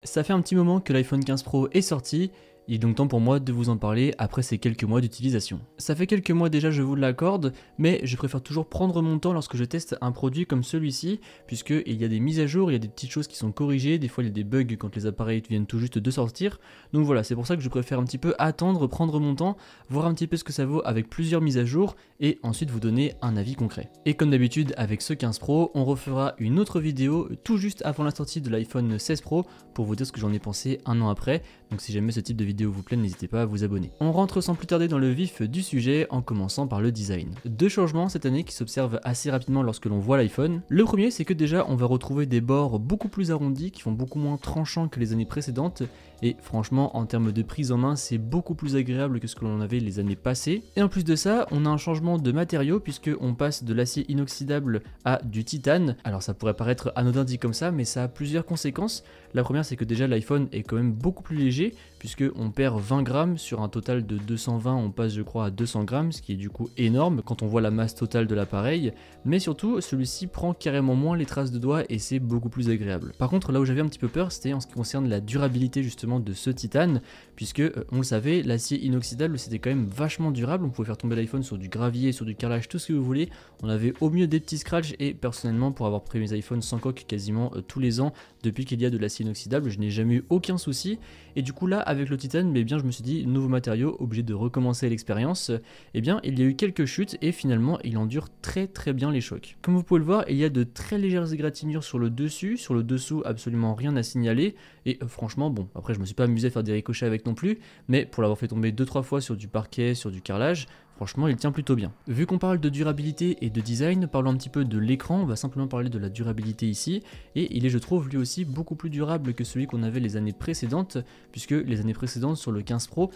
Ça fait un petit moment que l'iPhone 15 Pro est sorti, il est donc temps pour moi de vous en parler après ces quelques mois d'utilisation. Ça fait quelques mois déjà, je vous l'accorde, mais je préfère toujours prendre mon temps lorsque je teste un produit comme celui-ci, puisqu'il y a des mises à jour, il y a des petites choses qui sont corrigées, des fois il y a des bugs quand les appareils viennent tout juste de sortir, donc voilà, c'est pour ça que je préfère un petit peu attendre, prendre mon temps, voir un petit peu ce que ça vaut avec plusieurs mises à jour, et ensuite vous donner un avis concret. Et comme d'habitude avec ce 15 Pro, on refera une autre vidéo tout juste avant la sortie de l'iPhone 16 Pro, pour vous dire ce que j'en ai pensé un an après, donc si jamais ce type de vidéo vous plaît, n'hésitez pas à vous abonner. On rentre sans plus tarder dans le vif du sujet en commençant par le design. Deux changements cette année qui s'observent assez rapidement lorsque l'on voit l'iPhone. Le premier, c'est que déjà on va retrouver des bords beaucoup plus arrondis qui font beaucoup moins tranchants que les années précédentes, et franchement en termes de prise en main c'est beaucoup plus agréable que ce que l'on avait les années passées. Et en plus de ça, on a un changement de matériau puisque on passe de l'acier inoxydable à du titane. Alors ça pourrait paraître anodin dit comme ça, mais ça a plusieurs conséquences. La première, c'est que déjà l'iPhone est quand même beaucoup plus léger puisque on perd 20 grammes sur un total de 220, on passe je crois à 200 grammes, ce qui est du coup énorme quand on voit la masse totale de l'appareil. Mais surtout, celui-ci prend carrément moins les traces de doigts et c'est beaucoup plus agréable. Par contre, là où j'avais un petit peu peur, c'était en ce qui concerne la durabilité justement de ce titane, puisque on le savait, l'acier inoxydable c'était quand même vachement durable, on pouvait faire tomber l'iPhone sur du gravier, sur du carrelage, tout ce que vous voulez, on avait au mieux des petits scratchs, et personnellement pour avoir pris mes iPhones sans coque quasiment tous les ans depuis qu'il y a de l'acier inoxydable, je n'ai jamais eu aucun souci, et du coup là avec le titane, eh bien, je me suis dit nouveau matériau, obligé de recommencer l'expérience, eh bien il y a eu quelques chutes et finalement il endure très bien les chocs. Comme vous pouvez le voir, il y a de très légères égratignures sur le dessus, sur le dessous absolument rien à signaler, et franchement bon, après je me suis pas amusé à faire des ricochets avec non plus, mais pour l'avoir fait tomber 2-3 fois sur du parquet, sur du carrelage, franchement il tient plutôt bien. Vu qu'on parle de durabilité et de design, parlons un petit peu de l'écran, on va simplement parler de la durabilité ici, et il est je trouve lui aussi beaucoup plus durable que celui qu'on avait les années précédentes, puisque les années précédentes sur le 15 Pro,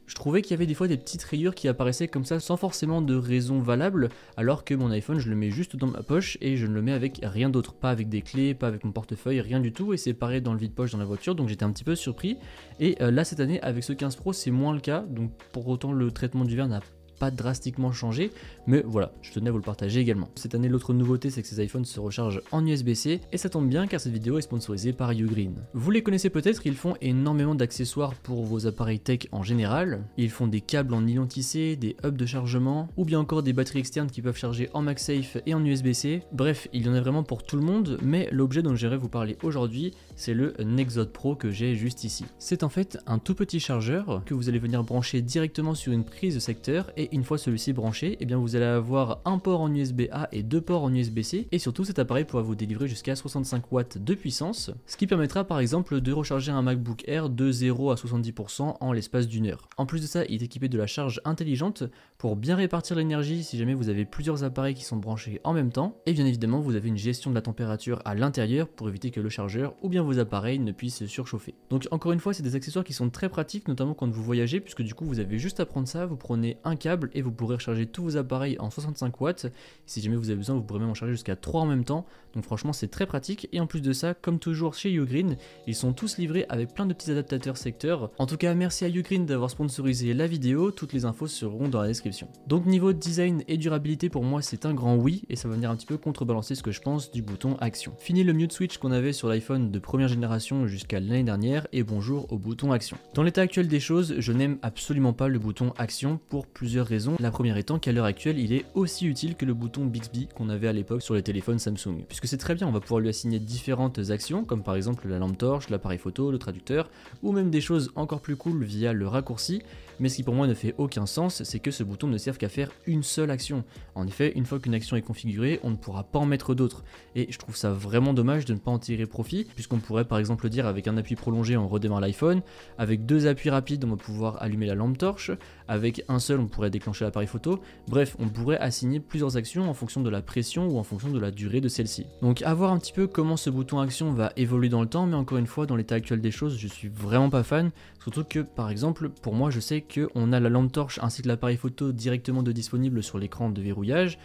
je trouvais qu'il y avait des fois des petites rayures qui apparaissaient comme ça sans forcément de raison valable, alors que mon iPhone je le mets juste dans ma poche et je ne le mets avec rien d'autre, pas avec des clés, pas avec mon portefeuille, rien du tout, et c'est pareil dans le vide-poche dans la voiture, donc j'étais un petit peu surpris. Et là cette année avec ce 15 Pro c'est moins le cas, donc pour autant le traitement du verre n'a pas drastiquement changé, mais voilà, je tenais à vous le partager également. Cette année, l'autre nouveauté, c'est que ces iPhones se rechargent en USB-C, et ça tombe bien car cette vidéo est sponsorisée par Ugreen. Vous les connaissez peut-être, ils font énormément d'accessoires pour vos appareils tech en général. Ils font des câbles en nylon tissé, des hubs de chargement, ou bien encore des batteries externes qui peuvent charger en MagSafe et en USB-C. Bref, il y en a vraiment pour tout le monde, mais l'objet dont j'aimerais vous parler aujourd'hui, c'est le Nexode Pro que j'ai juste ici. C'est en fait un tout petit chargeur que vous allez venir brancher directement sur une prise de secteur, et une fois celui-ci branché, eh bien vous allez avoir un port en USB-A et deux ports en USB-C, et surtout cet appareil pourra vous délivrer jusqu'à 65 watts de puissance, ce qui permettra par exemple de recharger un MacBook Air de 0 à 70% en l'espace d'une heure. En plus de ça, il est équipé de la charge intelligente pour bien répartir l'énergie si jamais vous avez plusieurs appareils qui sont branchés en même temps, et bien évidemment vous avez une gestion de la température à l'intérieur pour éviter que le chargeur ou bien vos appareils ne puissent surchauffer. Donc encore une fois, c'est des accessoires qui sont très pratiques, notamment quand vous voyagez, puisque du coup vous avez juste à prendre ça, vous prenez un câble et vous pourrez recharger tous vos appareils en 65 watts. Si jamais vous avez besoin, vous pourrez même en charger jusqu'à 3 en même temps. Donc franchement, c'est très pratique. Et en plus de ça, comme toujours chez Ugreen, ils sont tous livrés avec plein de petits adaptateurs secteurs. En tout cas, merci à Ugreen d'avoir sponsorisé la vidéo. Toutes les infos seront dans la description. Donc niveau design et durabilité, pour moi, c'est un grand oui. Et ça va venir un petit peu contrebalancer ce que je pense du bouton action. Fini le mute switch qu'on avait sur l'iPhone de première génération jusqu'à l'année dernière. Et bonjour au bouton action. Dans l'état actuel des choses, je n'aime absolument pas le bouton action pour plusieurs raisons. La première étant qu'à l'heure actuelle, il est aussi utile que le bouton Bixby qu'on avait à l'époque sur les téléphones Samsung. Puisque c'est très bien, on va pouvoir lui assigner différentes actions, comme par exemple la lampe torche, l'appareil photo, le traducteur, ou même des choses encore plus cool via le raccourci. Mais ce qui pour moi ne fait aucun sens, c'est que ce bouton ne serve qu'à faire une seule action. En effet, une fois qu'une action est configurée, on ne pourra pas en mettre d'autres. Et je trouve ça vraiment dommage de ne pas en tirer profit, puisqu'on pourrait par exemple dire avec un appui prolongé on redémarre l'iPhone, avec deux appuis rapides on va pouvoir allumer la lampe torche, avec un seul on pourrait déclencher l'appareil photo. Bref, on pourrait assigner plusieurs actions en fonction de la pression ou en fonction de la durée de celle-ci. Donc à voir un petit peu comment ce bouton action va évoluer dans le temps, mais encore une fois, dans l'état actuel des choses, je suis vraiment pas fan, surtout que par exemple, pour moi je sais qu'on a la lampe torche ainsi que l'appareil photo directement disponible sur l'écran de verrouillage.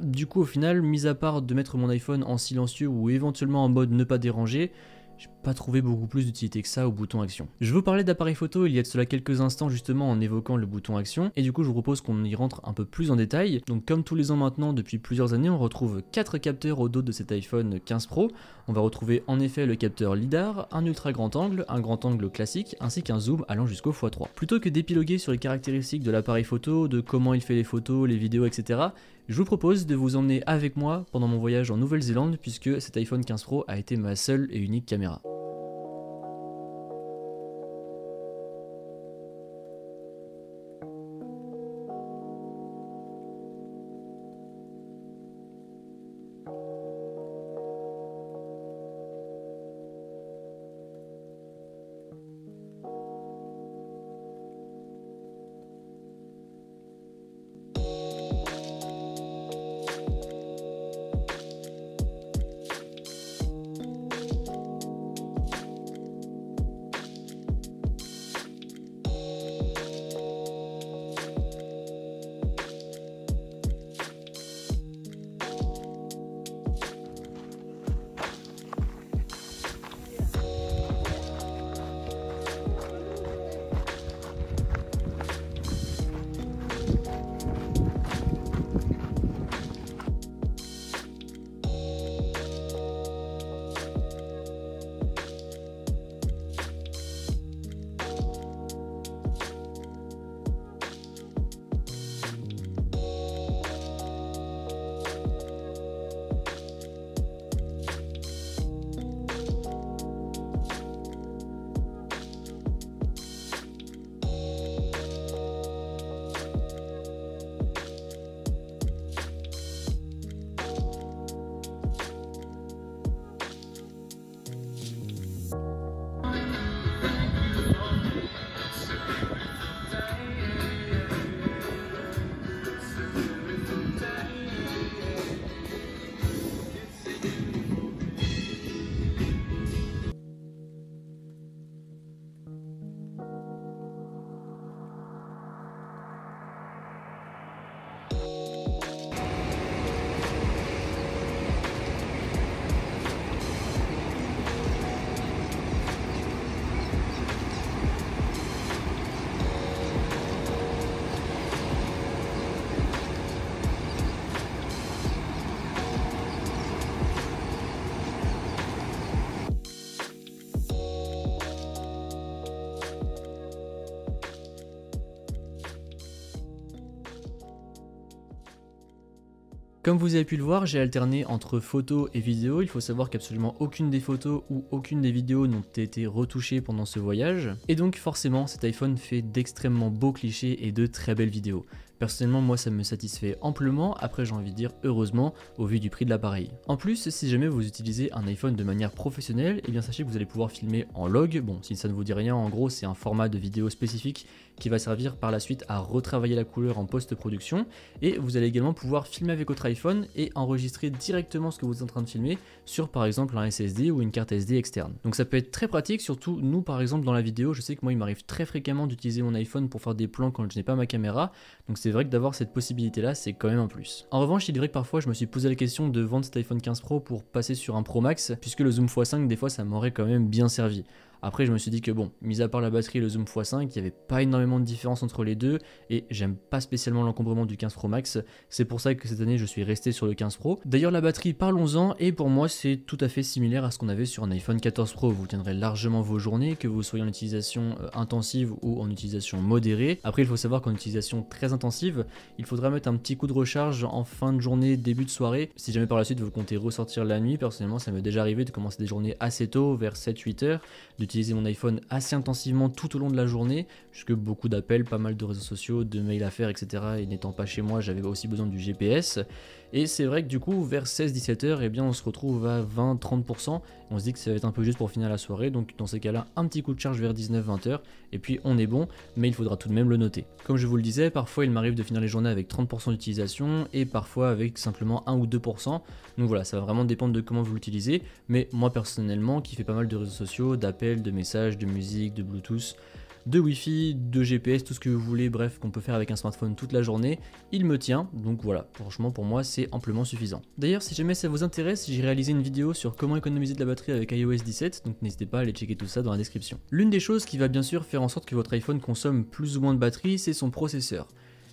Du coup au final, mis à part de mettre mon iPhone en silencieux ou éventuellement en mode ne pas déranger, j'ai pas trouvé beaucoup plus d'utilité que ça au bouton action. Je vous parlais d'appareil photo il y a de cela quelques instants justement en évoquant le bouton action, et du coup je vous propose qu'on y rentre un peu plus en détail. Donc comme tous les ans maintenant, depuis plusieurs années, on retrouve 4 capteurs au dos de cet iPhone 15 Pro. On va retrouver en effet le capteur LiDAR, un ultra grand angle, un grand angle classique, ainsi qu'un zoom allant jusqu'au x3. Plutôt que d'épiloguer sur les caractéristiques de l'appareil photo, de comment il fait les photos, les vidéos, etc., je vous propose de vous emmener avec moi pendant mon voyage en Nouvelle-Zélande, puisque cet iPhone 15 Pro a été ma seule et unique caméra. Comme vous avez pu le voir, j'ai alterné entre photos et vidéos. Il faut savoir qu'absolument aucune des photos ou aucune des vidéos n'ont été retouchées pendant ce voyage. Et donc forcément, cet iPhone fait d'extrêmement beaux clichés et de très belles vidéos. Personnellement, moi ça me satisfait amplement, après j'ai envie de dire heureusement, au vu du prix de l'appareil. En plus, si jamais vous utilisez un iPhone de manière professionnelle, eh bien sachez que vous allez pouvoir filmer en log. Bon, si ça ne vous dit rien, en gros c'est un format de vidéo spécifique qui va servir par la suite à retravailler la couleur en post-production, et vous allez également pouvoir filmer avec votre iPhone et enregistrer directement ce que vous êtes en train de filmer sur par exemple un SSD ou une carte SD externe. Donc ça peut être très pratique, surtout nous par exemple dans la vidéo, je sais que moi il m'arrive très fréquemment d'utiliser mon iPhone pour faire des plans quand je n'ai pas ma caméra, donc c'est vrai que d'avoir cette possibilité là c'est quand même un plus. En revanche il est vrai que parfois je me suis posé la question de vendre cet iPhone 15 Pro pour passer sur un Pro Max, puisque le zoom x5 des fois ça m'aurait quand même bien servi. Après je me suis dit que bon, mis à part la batterie et le zoom x5, il n'y avait pas énormément de différence entre les deux, et j'aime pas spécialement l'encombrement du 15 Pro Max, c'est pour ça que cette année je suis resté sur le 15 Pro. D'ailleurs la batterie, parlons-en, et pour moi c'est tout à fait similaire à ce qu'on avait sur un iPhone 14 Pro, vous tiendrez largement vos journées, que vous soyez en utilisation intensive ou en utilisation modérée. Après il faut savoir qu'en utilisation très intensive, il faudra mettre un petit coup de recharge en fin de journée, début de soirée, si jamais par la suite vous comptez ressortir la nuit. Personnellement ça m'est déjà arrivé de commencer des journées assez tôt, vers 7-8 heures, d'utiliser mon iPhone assez intensivement tout au long de la journée, puisque beaucoup d'appels, pas mal de réseaux sociaux, de mails à faire, etc. Et n'étant pas chez moi, j'avais aussi besoin du GPS. Et c'est vrai que du coup, vers 16-17 heures, eh bien, on se retrouve à 20-30%. On se dit que ça va être un peu juste pour finir la soirée. Donc dans ces cas-là, un petit coup de charge vers 19-20 heures. Et puis on est bon, mais il faudra tout de même le noter. Comme je vous le disais, parfois il m'arrive de finir les journées avec 30% d'utilisation et parfois avec simplement 1 ou 2%. Donc voilà, ça va vraiment dépendre de comment vous l'utilisez. Mais moi personnellement, qui fais pas mal de réseaux sociaux, d'appels, de messages, de musique, de Bluetooth, de Wi-Fi, de GPS, tout ce que vous voulez, bref, qu'on peut faire avec un smartphone toute la journée, il me tient, donc voilà, franchement pour moi c'est amplement suffisant. D'ailleurs, si jamais ça vous intéresse, j'ai réalisé une vidéo sur comment économiser de la batterie avec iOS 17, donc n'hésitez pas à aller checker tout ça dans la description. L'une des choses qui va bien sûr faire en sorte que votre iPhone consomme plus ou moins de batterie, c'est son processeur.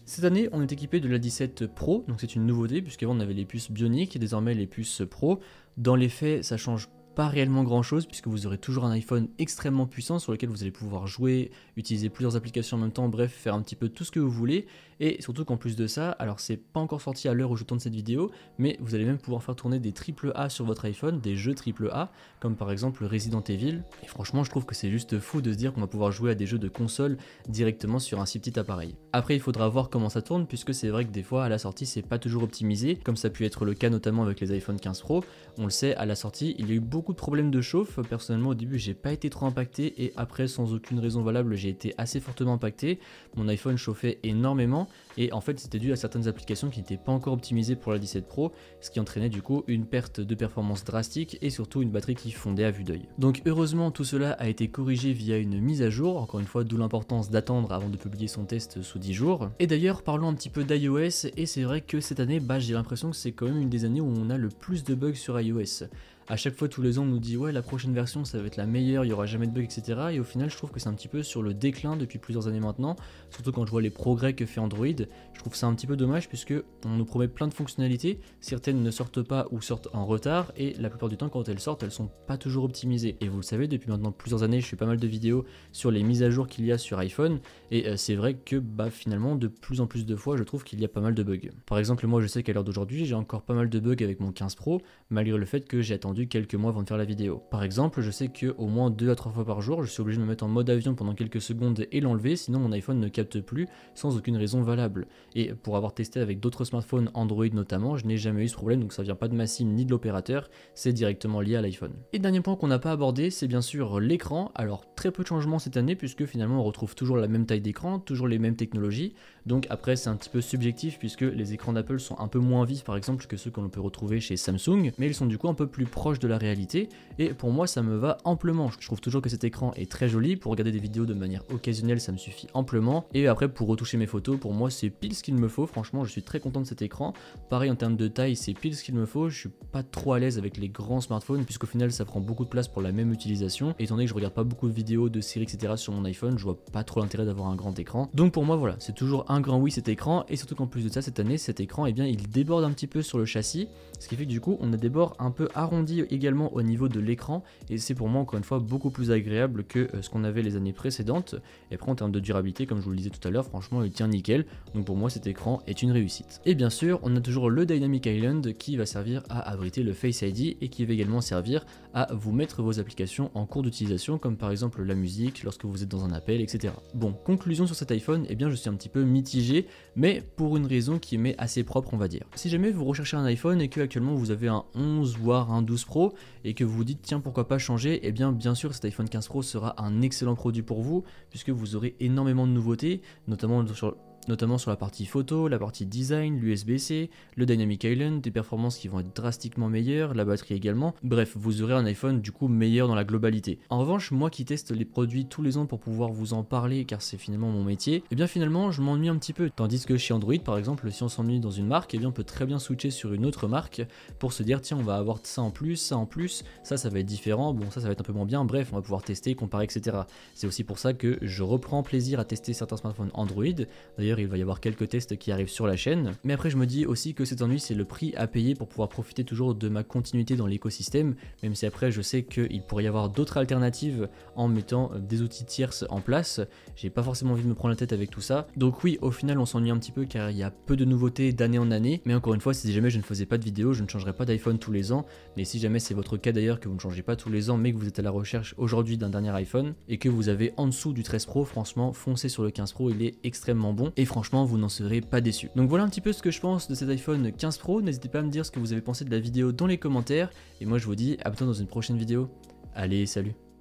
Cette année, on est équipé de l'A17 Pro, donc c'est une nouveauté, puisqu'avant on avait les puces Bionic et désormais les puces Pro. Dans les faits, ça change pas réellement grand chose, puisque vous aurez toujours un iPhone extrêmement puissant sur lequel vous allez pouvoir jouer, utiliser plusieurs applications en même temps, bref, faire un petit peu tout ce que vous voulez. Et surtout qu'en plus de ça, alors c'est pas encore sorti à l'heure où je tourne cette vidéo, mais vous allez même pouvoir faire tourner des AAA sur votre iPhone, des jeux AAA, comme par exemple Resident Evil. Et franchement, je trouve que c'est juste fou de se dire qu'on va pouvoir jouer à des jeux de console directement sur un si petit appareil. Après, il faudra voir comment ça tourne, puisque c'est vrai que des fois à la sortie c'est pas toujours optimisé, comme ça a pu être le cas notamment avec les iPhone 15 Pro. On le sait, à la sortie, il y a eu beaucoup de problèmes de chauffe. Personnellement, au début, j'ai pas été trop impacté, et après, sans aucune raison valable, j'ai été assez fortement impacté. Mon iPhone chauffait énormément, et en fait, c'était dû à certaines applications qui n'étaient pas encore optimisées pour la 17 Pro, ce qui entraînait du coup une perte de performance drastique et surtout une batterie qui fondait à vue d'œil. Donc heureusement, tout cela a été corrigé via une mise à jour, encore une fois, d'où l'importance d'attendre avant de publier son test sous 10 jours. Et d'ailleurs, parlons un petit peu d'iOS, et c'est vrai que cette année, j'ai l'impression que c'est quand même une des années où on a le plus de bugs sur iOS. À chaque fois, tous les ans, on nous dit ouais, la prochaine version ça va être la meilleure, il n'y aura jamais de bugs, etc. Et au final, je trouve que c'est un petit peu sur le déclin depuis plusieurs années maintenant, surtout quand je vois les progrès que fait Android. Je trouve ça un petit peu dommage, puisque on nous promet plein de fonctionnalités, certaines ne sortent pas ou sortent en retard, et la plupart du temps, quand elles sortent, elles sont pas toujours optimisées. Et vous le savez, depuis maintenant plusieurs années, je fais pas mal de vidéos sur les mises à jour qu'il y a sur iPhone, et c'est vrai que finalement, de plus en plus de fois, je trouve qu'il y a pas mal de bugs. Par exemple, moi, je sais qu'à l'heure d'aujourd'hui, j'ai encore pas mal de bugs avec mon 15 Pro, malgré le fait que j'ai attendu quelques mois avant de faire la vidéo. Par exemple, je sais qu'au moins 2 à 3 fois par jour, je suis obligé de me mettre en mode avion pendant quelques secondes et l'enlever, sinon mon iPhone ne capte plus sans aucune raison valable. Et pour avoir testé avec d'autres smartphones Android notamment, je n'ai jamais eu ce problème, donc ça vient pas de ma SIM ni de l'opérateur, c'est directement lié à l'iPhone. Et dernier point qu'on n'a pas abordé, c'est bien sûr l'écran. Alors très peu de changements cette année, puisque finalement on retrouve toujours la même taille d'écran, toujours les mêmes technologies, donc après c'est un petit peu subjectif, puisque les écrans d'Apple sont un peu moins vifs par exemple que ceux qu'on peut retrouver chez Samsung, mais ils sont du coup un peu plus proches de la réalité, et pour moi ça me va amplement. Je trouve toujours que cet écran est très joli, pour regarder des vidéos de manière occasionnelle ça me suffit amplement, et après pour retoucher mes photos, pour moi c'est pile ce qu'il me faut. Franchement, je suis très content de cet écran. Pareil en termes de taille, c'est pile ce qu'il me faut. Je suis pas trop à l'aise avec les grands smartphones, puisqu'au final ça prend beaucoup de place pour la même utilisation, et étant donné que je regarde pas beaucoup de vidéos, de séries, etc. sur mon iPhone, je vois pas trop l'intérêt d'avoir un grand écran. Donc pour moi voilà, c'est toujours un grand oui cet écran, et surtout qu'en plus de ça, cette année cet écran, il déborde un petit peu sur le châssis, ce qui fait que du coup on a des bords un peu arrondis également au niveau de l'écran, et c'est pour moi encore une fois beaucoup plus agréable que ce qu'on avait les années précédentes. Et après en termes de durabilité, comme je vous le disais tout à l'heure, franchement il tient nickel, donc pour moi cet écran est une réussite. Et bien sûr on a toujours le Dynamic Island qui va servir à abriter le Face ID, et qui va également servir à vous mettre vos applications en cours d'utilisation, comme par exemple la musique, lorsque vous êtes dans un appel, etc. Bon, conclusion sur cet iPhone, je suis un petit peu mitigé, mais pour une raison qui m'est assez propre on va dire. Si jamais vous recherchez un iPhone et que actuellement vous avez un 11 voire un 12 Pro, et que vous vous dites tiens pourquoi pas changer, bien sûr cet iPhone 15 Pro sera un excellent produit pour vous, puisque vous aurez énormément de nouveautés, notamment sur la partie photo, la partie design, l'USB-C, le Dynamic Island, des performances qui vont être drastiquement meilleures, la batterie également. Bref, vous aurez un iPhone du coup meilleur dans la globalité. En revanche, moi qui teste les produits tous les ans pour pouvoir vous en parler, car c'est finalement mon métier, finalement je m'ennuie un petit peu. Tandis que chez Android par exemple, si on s'ennuie dans une marque, on peut très bien switcher sur une autre marque pour se dire tiens on va avoir ça en plus, ça va être différent, bon ça va être un peu moins bien, bref on va pouvoir tester, comparer, etc. C'est aussi pour ça que je reprends plaisir à tester certains smartphones Android. D'ailleurs il va y avoir quelques tests qui arrivent sur la chaîne, mais après je me dis aussi que cet ennui c'est le prix à payer pour pouvoir profiter toujours de ma continuité dans l'écosystème, même si après je sais qu'il pourrait y avoir d'autres alternatives en mettant des outils tierces en place. J'ai pas forcément envie de me prendre la tête avec tout ça, donc oui au final on s'ennuie un petit peu car il y a peu de nouveautés d'année en année, mais encore une fois si jamais je ne faisais pas de vidéo je ne changerais pas d'iPhone tous les ans, mais si jamais c'est votre cas d'ailleurs, que vous ne changez pas tous les ans mais que vous êtes à la recherche aujourd'hui d'un dernier iPhone et que vous avez en dessous du 13 Pro, franchement foncez sur le 15 Pro, il est extrêmement bon et franchement vous n'en serez pas déçus. Donc voilà un petit peu ce que je pense de cet iPhone 15 Pro, n'hésitez pas à me dire ce que vous avez pensé de la vidéo dans les commentaires, et moi je vous dis à bientôt dans une prochaine vidéo. Allez, salut!